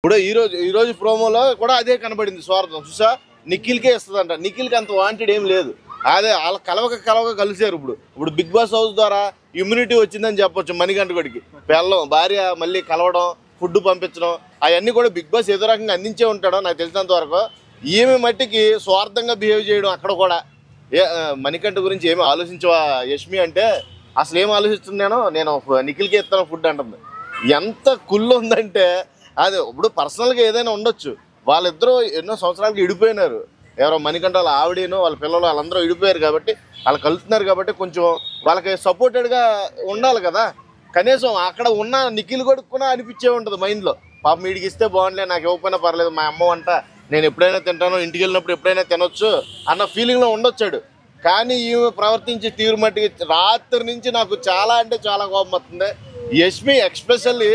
ఇప్పుడు ఈ రోజు ప్రోమోలో కూడా అదే కనబడింది స్వార్థం. చూసా నిఖిల్కే ఇస్తుందంట. నిఖిల్కి అంత వాంటెడ్ ఏం లేదు. అదే వాళ్ళ కలవక కలిసారు. ఇప్పుడు బిగ్ బాస్ హౌస్ ద్వారా ఇమ్యూనిటీ వచ్చిందని చెప్పొచ్చు. మణికంఠకుడికి పెళ్ళం భార్య మళ్ళీ కలవడం, ఫుడ్ పంపించడం అవన్నీ కూడా బిగ్ బాస్ ఏదో రకంగా అందించే ఉంటాడో నాకు తెలిసినంత వరకు. ఈమె మట్టికి స్వార్థంగా బిహేవ్ చేయడం అక్కడ కూడా. మణికంఠ గురించి ఏమి ఆలోచించవా యష్మి అంటే అసలు ఏం ఆలోచిస్తున్నానో నేను నిఖిల్కి ఇస్తాను ఫుడ్ అంటుంది. ఎంత కుళ్ళు ఉందంటే అది. ఇప్పుడు పర్సనల్గా ఏదైనా ఉండొచ్చు, వాళ్ళిద్దరూ ఎన్నో సంవత్సరాలకి విడిపోయినారు. ఎవరో మణికంఠ వాళ్ళ ఆవిడేనో వాళ్ళ పిల్లలు వాళ్ళందరూ విడిపోయారు కాబట్టి వాళ్ళు కలుస్తున్నారు కాబట్టి కొంచెం వాళ్ళకి సపోర్టెడ్గా ఉండాలి కదా. కనీసం అక్కడ ఉన్న నిఖిల్ కొడుకున్నా అనిపించే ఉంటుంది మైండ్లో. పాపం వీడికి ఇస్తే బాగుండలే, నాకు ఇవ్వకపోయినా పర్లేదు, మా అమ్మ వంట నేను ఎప్పుడైనా తింటాను, ఇంటికి వెళ్ళినప్పుడు ఎప్పుడైనా తినొచ్చు అన్న ఫీలింగ్లో ఉండొచ్చాడు. కానీ ఈమె ప్రవర్తించి తీరు మట్టికి రాత్రి నుంచి నాకు చాలా అంటే చాలా కోపం వస్తుంది. యష్మి ఎక్స్పెషల్లీ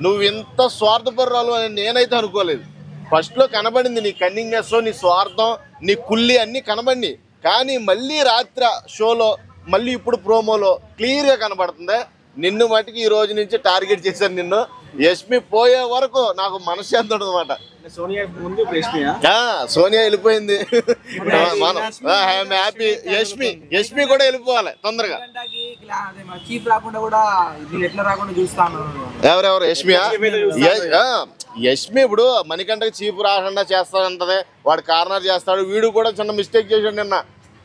నువ్వు ఇంత స్వార్థపరురాలు అని నేనైతే అనుకోలేదు. ఫస్ట్లో కనబడింది నీ కన్నింగ్నెస్, నీ స్వార్థం, నీ కుల్లి అన్నీ కనబడి, కానీ మళ్ళీ రాత్రి షోలో మళ్ళీ ఇప్పుడు ప్రోమోలో క్లియర్గా కనబడుతుంది. నిన్ను మటుకు ఈ రోజు నుంచి టార్గెట్ చేశాను. నిన్ను యష్మి పోయే వరకు నాకు మనశ్శాంతి ఉండదు అనమాట. సోనియా వెళ్ళిపోయింది. I'm happy. యష్మి కూడా వెళ్ళిపోవాలి తొందరగా. ఎవరెవరు? యష్మి ఇప్పుడు మణికంఠకి చీఫ్ రాకుండా చేస్తానంటది, వాడు కార్నర్ చేస్తాడు. వీడు కూడా చిన్న మిస్టేక్ చేశాడు నిన్న.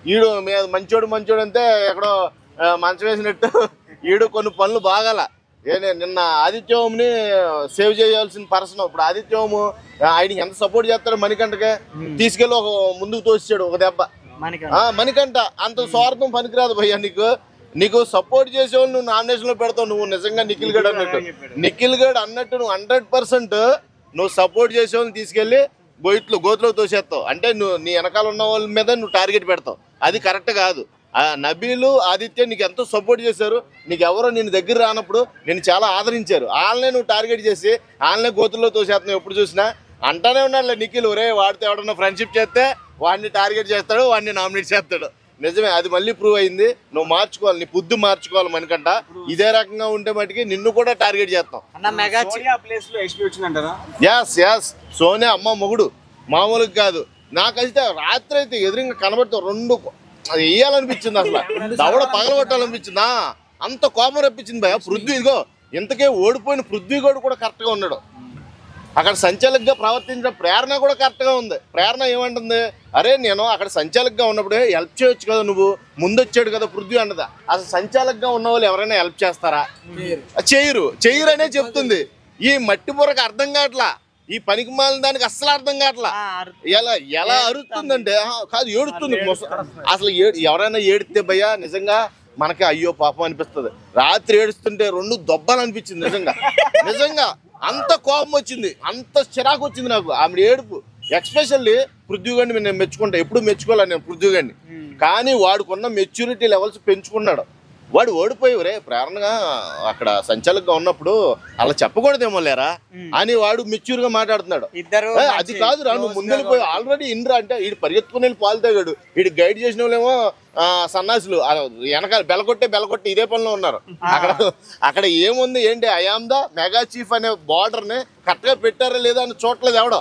వీడు మంచోడు అంతే ఎక్కడో మంచం వేసినట్టు వీడు కొన్ని పనులు బాగాల. నిన్న ఆదిత్య ఓంని సేవ్ చేయాల్సిన పర్సన్. ఇప్పుడు ఆదిత్య ఓం ఆయనకి ఎంత సపోర్ట్ చేస్తాడు మణికంఠకి, తీసుకెళ్ళి ఒక ముందుకు తోసాడు ఒక దెబ్బ. మణికంఠ అంత స్వార్థం పనికిరాదు భయ్యా. నీకు సపోర్ట్ చేసేవాళ్ళు నువ్వు నామినేషన్లో పెడతావు. నువ్వు నిజంగా నిఖిల్ గడ్ అన్నట్టు నువ్వు 100% నువ్వు సపోర్ట్ చేసేవాళ్ళని తీసుకెళ్ళి గోతులో తోసేస్తావు. అంటే నువ్వు నీ వెనకాల ఉన్న వాళ్ళ మీద నువ్వు టార్గెట్ పెడతావు. అది కరెక్ట్ కాదు. నబీలు, ఆదిత్య నీకు ఎంతో సపోర్ట్ చేశారు. నీకు ఎవరో నేను దగ్గర రానప్పుడు నేను చాలా ఆదరించారు. వాళ్ళనే నువ్వు టార్గెట్ చేసి వాళ్ళనే గోతుల్లో తోసేస్తున్నావు. ఎప్పుడు చూసినా అంటానే ఉన్నాడులే నిఖిల్, ఒరే వాడితో ఎవడన్నా ఫ్రెండ్షిప్ చేస్తే వాడిని టార్గెట్ చేస్తాడు, వాడిని నామినేట్ చేస్తాడు. నిజమే, అది మళ్ళీ ప్రూవ్ అయింది. నువ్వు మార్చుకోవాలి, నీ బుద్ధి మార్చుకోవాలి మణికంఠ. ఇదే రకంగా ఉంటే మటుకి నిన్ను కూడా టార్గెట్ చేస్తాం. ఎస్ సోనియా అమ్మ మొగుడు మామూలుగా కాదు. నాకైతే రాత్రి అయితే ఎదురుగా కనబడతావు రెండు అది వేయాలనిపించింది. అసలు దవడ పగలగొట్టాలనిపించిందా, అంత కోపం రప్పించింది భయ. పృథ్వీ ఇదిగో ఇంతకే ఓడిపోయిన పృథ్వీ కూడా కరెక్ట్గా ఉన్నాడు. అక్కడ సంచాలకుగా ప్రవర్తించిన ప్రేరణ కూడా కరెక్ట్గా ఉంది. ప్రేరణ ఏమంటుంది, అరే నేను అక్కడ సంచాలకుగా ఉన్నప్పుడు హెల్ప్ చేయొచ్చు కదా, నువ్వు ముందొచ్చాడు కదా పృథ్వీ అన్నదా. అసలు సంచాలకుగా ఉన్న వాళ్ళు ఎవరైనా హెల్ప్ చేస్తారా? చెయ్యరు అనే చెప్తుంది. ఈ మట్టి బుర్రకు అర్థం కావట్లా, ఈ పనికి మాలిన దానికి అస్సలు అర్థం కావట్లా. ఎలా అరుస్తుందంటే కాదు, ఏడుస్తుంది. అసలు ఎవరైనా ఏడితే భయ్యా నిజంగా మనకి అయ్యో పాపం అనిపిస్తుంది. రాత్రి ఏడుస్తుంటే రెండు దొబ్బలు అనిపించింది. నిజంగా అంత కోపం వచ్చింది, అంత చిరాకు వచ్చింది నాకు ఆమె ఏడుపు. ఎక్స్పెషల్లీ పృథ్వీ గారిని నేను మెచ్చుకుంటా, ఎప్పుడు మెచ్చుకోవాలి నేను పృథ్వీ గారిని. కానీ వాడుకున్న మెచ్యూరిటీ లెవెల్స్ పెంచుకున్నాడు. వాడు ఓడిపోయి రే ప్రేరణగా అక్కడ సంచాలకుగా ఉన్నప్పుడు అలా చెప్పకూడదేమో లేరా అని వాడు మెచ్యూర్ గా మాట్లాడుతున్నాడు. అది కాదు రా, నువ్వు ముందెళ్ళిపోయి ఆల్రెడీ ఇంద్రా అంటే వీడు పరిగెత్తుకుని వెళ్ళి పాలు తాగాడు. వీడు గైడ్ చేసిన వాళ్ళేమో సన్నాసులు వెనకాల బెలకొట్టి ఇదే పనిలో ఉన్నారు. అక్కడ ఏముంది ఏంటి, I am the mega chief అనే బార్డర్ ని కరెక్ట్ గా పెట్టారా లేదా అని చూడలేదు ఎవడో.